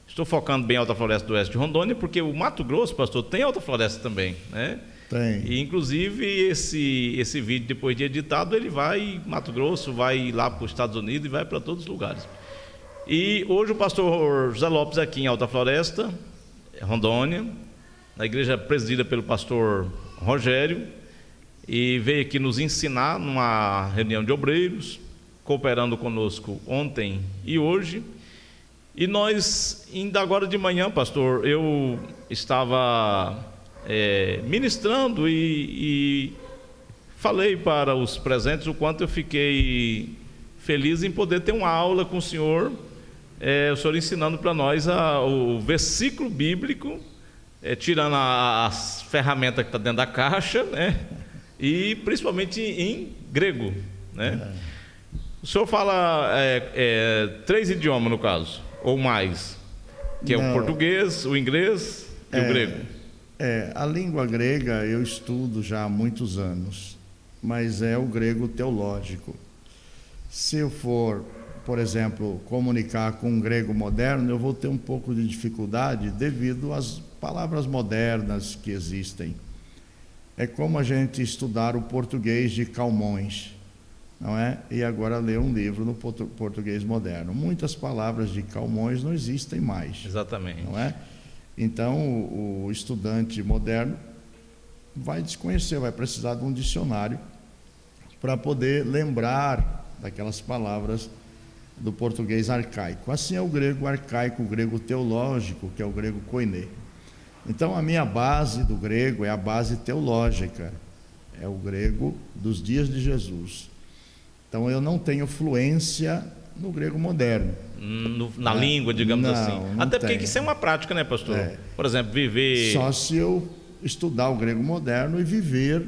Estou focando bem em Alta Floresta do Oeste, Rondônia, porque o Mato Grosso, pastor, tem Alta Floresta também, né? Tem. E inclusive esse vídeo, depois de editado, ele vai Mato Grosso, vai lá para os Estados Unidos e vai para todos os lugares. E hoje o pastor José Lopes aqui em Alta Floresta, Rondônia, na igreja presidida pelo pastor Rogério, e veio aqui nos ensinar numa reunião de obreiros, cooperando conosco ontem e hoje. E nós, ainda agora de manhã, pastor, eu estava ministrando e falei para os presentes o quanto eu fiquei feliz em poder ter uma aula com o senhor ensinando para nós o versículo bíblico, tirando as ferramentas que estão dentro da caixa, né? E principalmente em grego, né? O senhor fala 3 idiomas no caso, ou mais, que é o português, o inglês e o grego. A língua grega eu estudo já há muitos anos, mas é o grego teológico. Se eu for, por exemplo, comunicar com um grego moderno, eu vou ter um pouco de dificuldade devido às palavras modernas que existem. É como a gente estudar o português de Calmons, não é? E agora ler um livro no português moderno. Muitas palavras de Calmons não existem mais. Exatamente. Não é? Então, o estudante moderno vai desconhecer, vai precisar de um dicionário para poder lembrar daquelas palavras do português arcaico. Assim é o grego arcaico, o grego teológico, que é o grego koiné. Então, a minha base do grego é a base teológica, é o grego dos dias de Jesus. Então, eu não tenho fluência no grego moderno. Na língua, digamos assim. Não até porque tenho. isso é uma prática, né, pastor? Por exemplo, viver... Só se eu estudar o grego moderno e viver,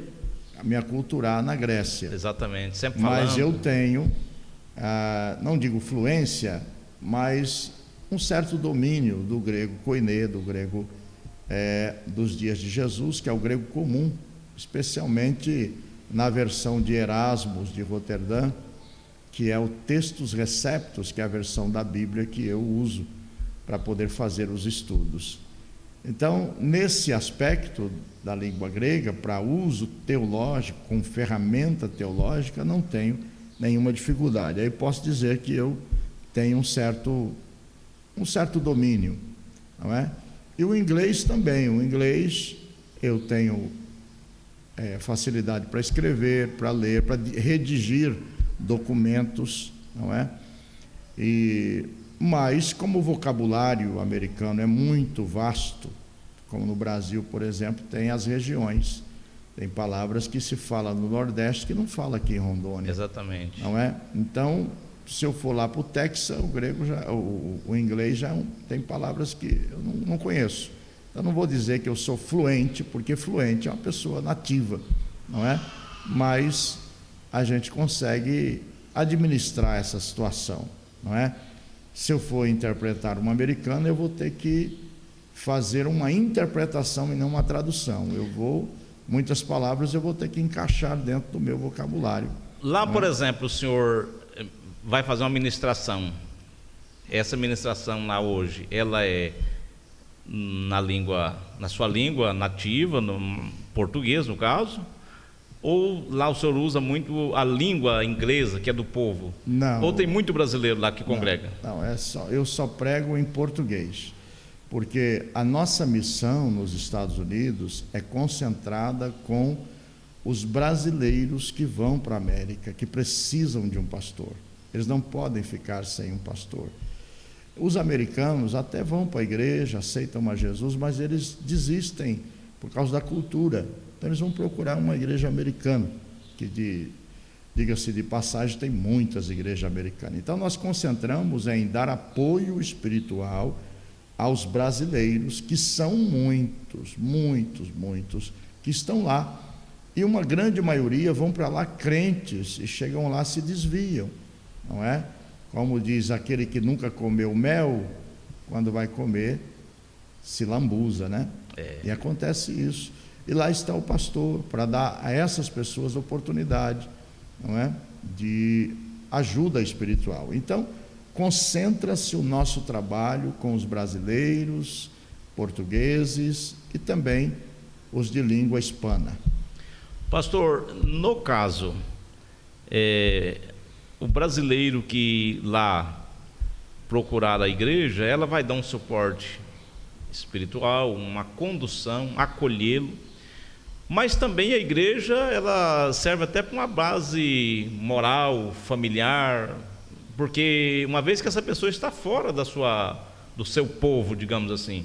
me aculturar na Grécia. Exatamente, sempre falando. Mas eu tenho, não digo fluência, mas um certo domínio do grego koiné, do grego dos dias de Jesus, que é o grego comum, especialmente na versão de Erasmus de Roterdã, que é o Textus Receptus, que é a versão da Bíblia que eu uso para poder fazer os estudos. Então, nesse aspecto da língua grega, para uso teológico, com ferramenta teológica, não tenho nenhuma dificuldade. Aí posso dizer que eu tenho um certo domínio, não é? E o inglês também. O inglês eu tenho facilidade para escrever, para ler, para redigir documentos, não é? Mas como o vocabulário americano é muito vasto, como no Brasil, por exemplo, tem as regiões, tem palavras que se fala no Nordeste que não fala aqui em Rondônia. Exatamente. Não é? Então, se eu for lá para o Texas, o inglês já tem palavras que eu não conheço. Eu não vou dizer que eu sou fluente, porque fluente é uma pessoa nativa, não é? Mas a gente consegue administrar essa situação, não é? Se eu for interpretar uma americana, eu vou ter que fazer uma interpretação e não uma tradução. Muitas palavras eu vou ter que encaixar dentro do meu vocabulário. Lá, por exemplo, o senhor vai fazer uma ministração. Essa ministração lá hoje, ela é na sua língua nativa, no português, no caso? Ou lá o senhor usa muito a língua inglesa, que é do povo? Não. Ou tem muito brasileiro lá que congrega? Não, eu só prego em português, porque a nossa missão nos Estados Unidos é concentrada com os brasileiros que vão para a América, que precisam de um pastor. Eles não podem ficar sem um pastor. Os americanos até vão para a igreja, aceitam a Jesus, mas eles desistem por causa da cultura. Então eles vão procurar uma igreja americana, que diga-se de passagem, tem muitas igrejas americanas. Então nós concentramos em dar apoio espiritual aos brasileiros, que são muitos, que estão lá. E uma grande maioria vão para lá crentes e chegam lá, se desviam, não é? Como diz aquele que nunca comeu mel, quando vai comer, se lambuza, né? E acontece isso. E lá está o pastor, para dar a essas pessoas oportunidade, não é? De ajuda espiritual. Então, concentra-se o nosso trabalho com os brasileiros, portugueses e também os de língua hispana. Pastor, no caso, o brasileiro que lá procurar a igreja, ela vai dar um suporte espiritual, uma condução, acolhê-lo, mas também a igreja, ela serve até para uma base moral, familiar, porque uma vez que essa pessoa está fora do seu povo, digamos assim,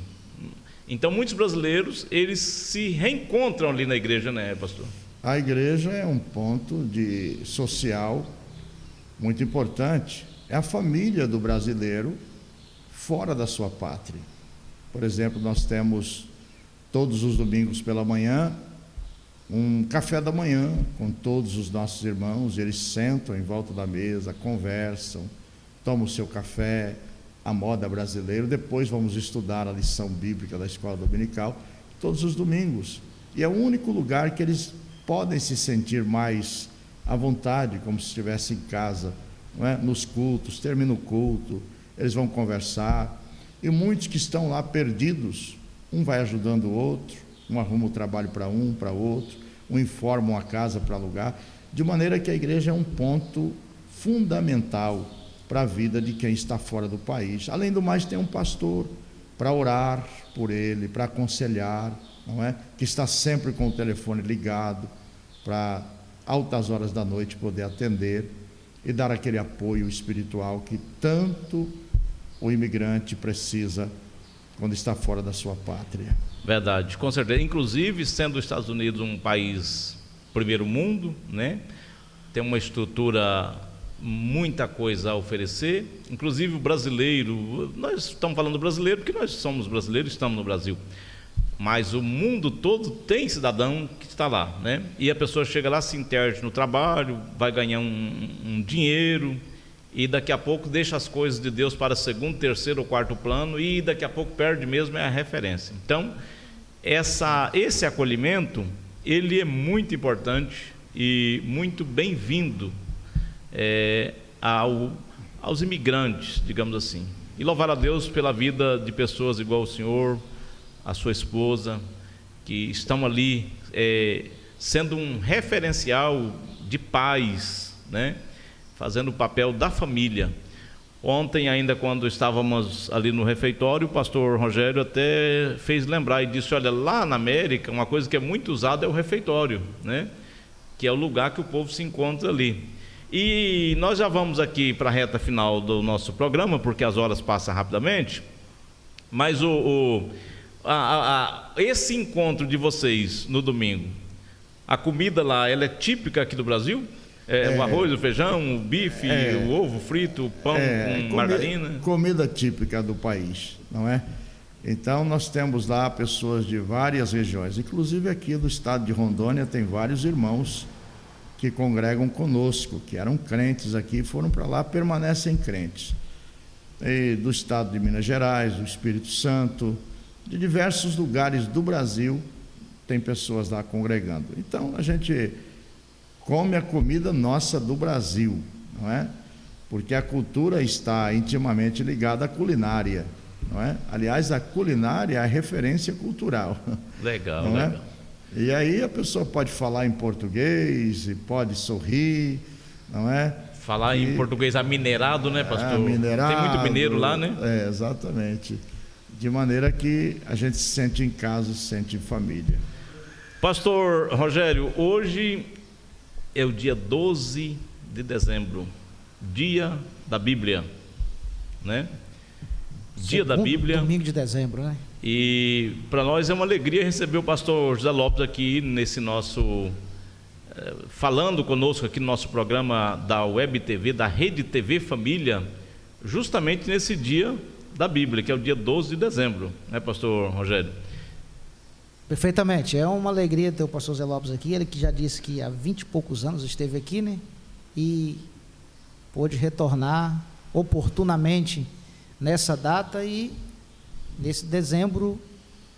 então muitos brasileiros, eles se reencontram ali na igreja, né, pastor? A igreja é um ponto social muito importante. É a família do brasileiro fora da sua pátria. Por exemplo, nós temos todos os domingos pela manhã um café da manhã com todos os nossos irmãos. Eles sentam em volta da mesa, conversam, tomam o seu café, a moda brasileira. Depois vamos estudar a lição bíblica da escola dominical todos os domingos. E é o único lugar que eles podem se sentir mais à vontade, como se estivessem em casa, não é? Nos cultos, termina o culto, eles vão conversar. E muitos que estão lá perdidos, um vai ajudando o outro, um arruma o trabalho para outro, um informa uma casa para alugar, de maneira que a igreja é um ponto fundamental para a vida de quem está fora do país. Além do mais, tem um pastor para orar por ele, para aconselhar, não é? Que está sempre com o telefone ligado, para altas horas da noite poder atender e dar aquele apoio espiritual que tanto o imigrante precisa quando está fora da sua pátria. Verdade, com certeza. Inclusive, sendo os Estados Unidos um país primeiro mundo, né? Tem uma estrutura, muita coisa a oferecer. Inclusive o brasileiro, nós estamos falando brasileiro porque nós somos brasileiros, estamos no Brasil. Mas o mundo todo tem cidadão que está lá, né? E a pessoa chega lá, se interde no trabalho, vai ganhar um dinheiro, e daqui a pouco deixa as coisas de Deus para segundo, terceiro ou quarto plano, e daqui a pouco perde mesmo a referência. Então, esse acolhimento, ele é muito importante e muito bem-vindo aos imigrantes, digamos assim. E louvar a Deus pela vida de pessoas igual o senhor, a sua esposa, que estão ali sendo um referencial de pais, né? Fazendo o papel da família. Ontem, ainda quando estávamos ali no refeitório, o pastor Rogério até fez lembrar e disse: olha, lá na América, uma coisa que é muito usada é o refeitório, né? Que é o lugar que o povo se encontra ali. E nós já vamos aqui para a reta final do nosso programa, porque as horas passam rapidamente, mas esse encontro de vocês no domingo, a comida lá, ela é típica aqui do Brasil? O arroz, o feijão, o bife, o ovo frito, o pão com margarina? Comida típica do país, não é? Então nós temos lá pessoas de várias regiões, inclusive aqui do estado de Rondônia tem vários irmãos que congregam conosco, que eram crentes aqui, foram para lá, permanecem crentes. E do estado de Minas Gerais, do Espírito Santo, de diversos lugares do Brasil, tem pessoas lá congregando. Então a gente come a comida nossa do Brasil, não é? Porque a cultura está intimamente ligada à culinária, não é? Aliás, a culinária é a referência cultural. Legal, não legal. É? E aí a pessoa pode falar em português, e pode sorrir, não é? Falar em português aminerado, né, pastor? Aminerado, tem muito mineiro lá, né? Exatamente. De maneira que a gente se sente em casa, se sente em família. Pastor Rogério, hoje é o dia 12 de dezembro, dia da Bíblia, né? Dia da Bíblia. Domingo de dezembro, né? E para nós é uma alegria receber o pastor José Lopes aqui nesse nosso, falando conosco aqui no nosso programa da Web TV, da Rede TV Família, justamente nesse dia da Bíblia, que é o dia 12 de dezembro, né, pastor Rogério? Perfeitamente, é uma alegria ter o pastor José Lopes aqui, ele que já disse que há 20 e poucos anos esteve aqui, né? E pôde retornar oportunamente nessa data, e nesse dezembro,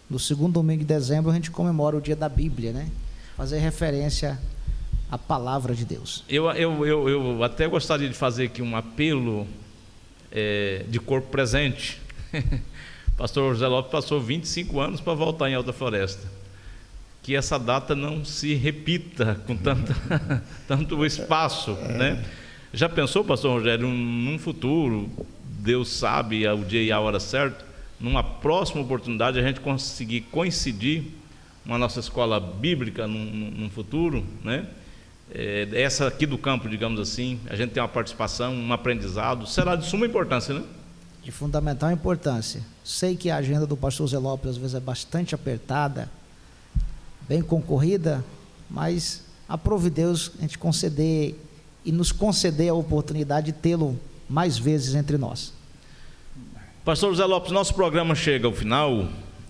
no segundo domingo de dezembro, a gente comemora o dia da Bíblia, né? Fazer referência à palavra de Deus. Eu até gostaria de fazer aqui um apelo de corpo presente. Pastor José Lopes passou 25 anos para voltar em Alta Floresta. Que essa data não se repita com tanto espaço, né? Já pensou, pastor Rogério, num futuro, Deus sabe o dia e a hora certa, numa próxima oportunidade a gente conseguir coincidir uma nossa escola bíblica num futuro, né? Essa aqui do campo, digamos assim, a gente tem uma participação, um aprendizado, será de suma importância, né? De fundamental importância. Sei que a agenda do pastor Zé Lopes às vezes é bastante apertada, bem concorrida, mas aprove Deus a gente conceder e nos conceder a oportunidade de tê-lo mais vezes entre nós. Pastor José Lopes, nosso programa chega ao final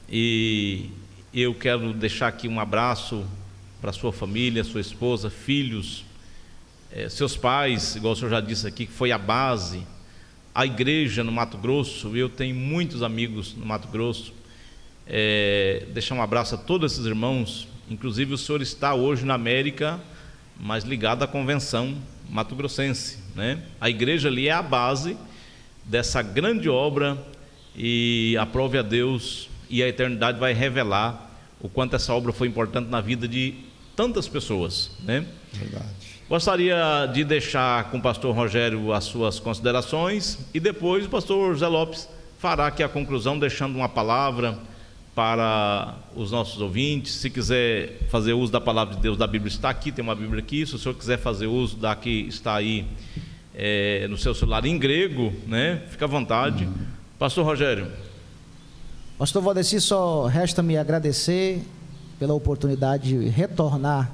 e eu quero deixar aqui um abraço para sua família, sua esposa, filhos, seus pais, igual o senhor já disse aqui, que foi a base, a igreja no Mato Grosso. Eu tenho muitos amigos no Mato Grosso. Deixar um abraço a todos esses irmãos. Inclusive o senhor está hoje na América, mas ligado à convenção mato-grossense, né? A igreja ali é a base dessa grande obra, e aprove a Deus, e a eternidade vai revelar o quanto essa obra foi importante na vida de tantas pessoas, né? Verdade. Gostaria de deixar com o pastor Rogério as suas considerações, e depois o pastor José Lopes fará aqui a conclusão, deixando uma palavra para os nossos ouvintes. Se quiser fazer uso da palavra de Deus, da Bíblia está aqui, tem uma Bíblia aqui. Se o senhor quiser fazer uso da que está aí no seu celular em grego, né? Fica à vontade. Pastor Rogério. Pastor Valdeci, só resta-me agradecer pela oportunidade de retornar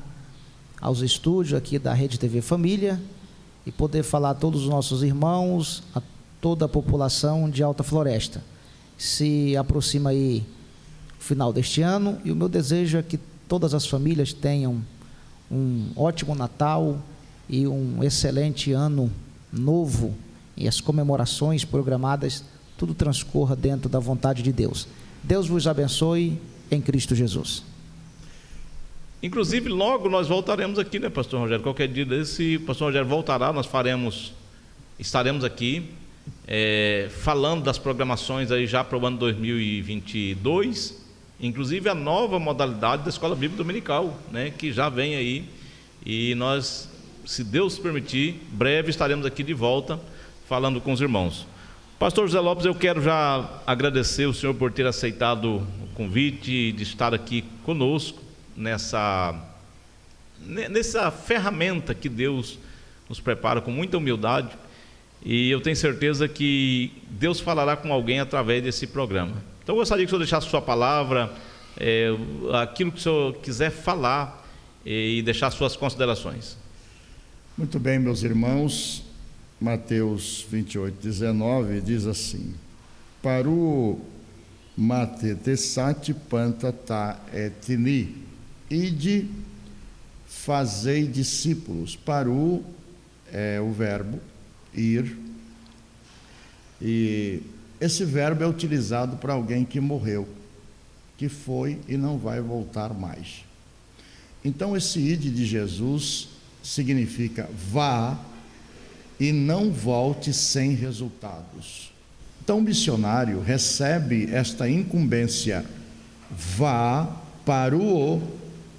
aos estúdios aqui da Rede TV Família e poder falar a todos os nossos irmãos, a toda a população de Alta Floresta. Se aproxima aí o final deste ano, e o meu desejo é que todas as famílias tenham um ótimo Natal e um excelente ano novo, e as comemorações programadas, tudo transcorra dentro da vontade de Deus. Deus vos abençoe em Cristo Jesus. Inclusive, logo nós voltaremos aqui, né, pastor Rogério? Qualquer dia desse, o pastor Rogério voltará, nós estaremos aqui falando das programações aí já para o ano 2022, inclusive a nova modalidade da Escola Bíblica Dominical, né, que já vem aí, e nós, se Deus permitir, breve estaremos aqui de volta falando com os irmãos. Pastor José Lopes, eu quero já agradecer o senhor por ter aceitado o convite de estar aqui conosco nessa ferramenta que Deus nos prepara com muita humildade, e eu tenho certeza que Deus falará com alguém através desse programa. Então eu gostaria que o senhor deixasse sua palavra, aquilo que o senhor quiser falar, e deixar suas considerações. Muito bem, meus irmãos. Mateus 28:19 diz assim: Paru mate tessati panta ta etni, ide fazei discípulos. Paru é o verbo ir, e esse verbo é utilizado para alguém que morreu, que foi e não vai voltar mais. Então esse ide de Jesus significa vá e não volte sem resultados. Então o missionário recebe esta incumbência: vá para o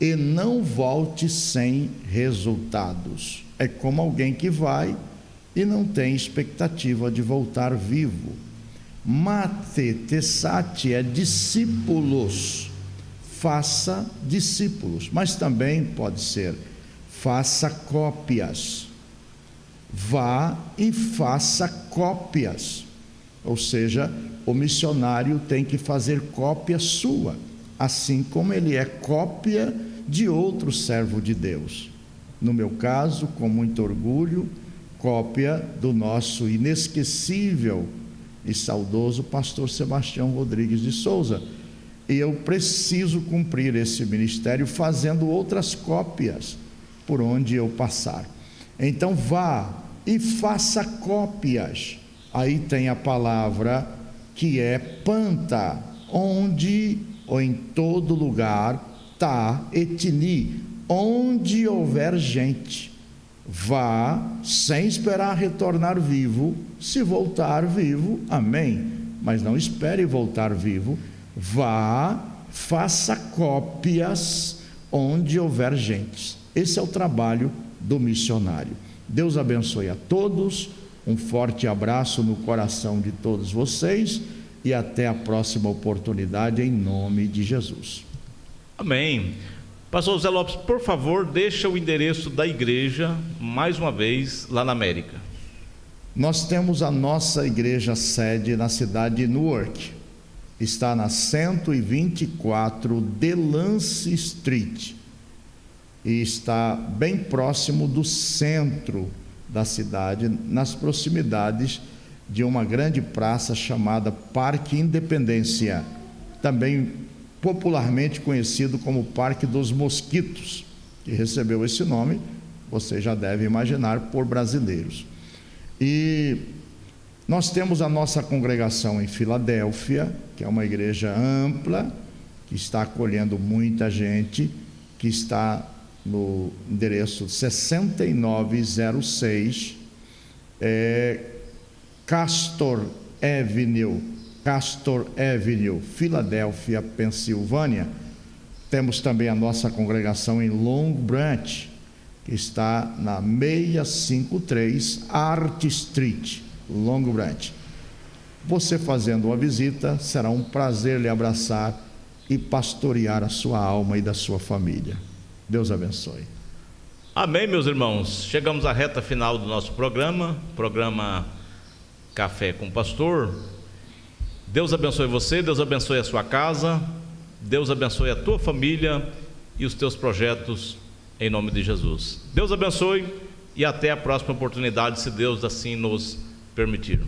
e não volte sem resultados. É como alguém que vai e não tem expectativa de voltar vivo. Mate tessati é discípulos, faça discípulos, mas também pode ser faça cópias. Vá e faça cópias, ou seja, o missionário tem que fazer cópia sua, assim como ele é cópia de outro servo de Deus. No meu caso, com muito orgulho, cópia do nosso inesquecível e saudoso pastor Sebastião Rodrigues de Souza. E eu preciso cumprir esse ministério fazendo outras cópias por onde eu passar. Então vá e faça cópias. Aí tem a palavra que é panta, onde ou em todo lugar, tá etni, onde houver gente. Vá sem esperar retornar vivo. Se voltar vivo, amém, mas não espere voltar vivo. Vá, faça cópias onde houver gente. Esse é o trabalho do missionário. Deus abençoe a todos, um forte abraço no coração de todos vocês e até a próxima oportunidade, em nome de Jesus. Amém. Pastor José Lopes, por favor, deixa o endereço da igreja, mais uma vez, lá na América. Nós temos a nossa igreja sede na cidade de Newark, está na 124 Delancey Street, e está bem próximo do centro da cidade, nas proximidades de uma grande praça chamada Parque Independência, também popularmente conhecido como Parque dos Mosquitos, que recebeu esse nome, você já deve imaginar, por brasileiros. E nós temos a nossa congregação em Filadélfia, que é uma igreja ampla, que está acolhendo muita gente, que está no endereço 6906 Castor Avenue, Filadélfia, Pensilvânia. Temos também a nossa congregação em Long Branch, que está na 653 Art Street, Long Branch. Você fazendo uma visita, será um prazer lhe abraçar e pastorear a sua alma e da sua família. Deus abençoe. Amém, meus irmãos. Chegamos à reta final do nosso programa Café com o Pastor. Deus abençoe você, Deus abençoe a sua casa, Deus abençoe a tua família e os teus projetos, em nome de Jesus. Deus abençoe e até a próxima oportunidade, se Deus assim nos permitir.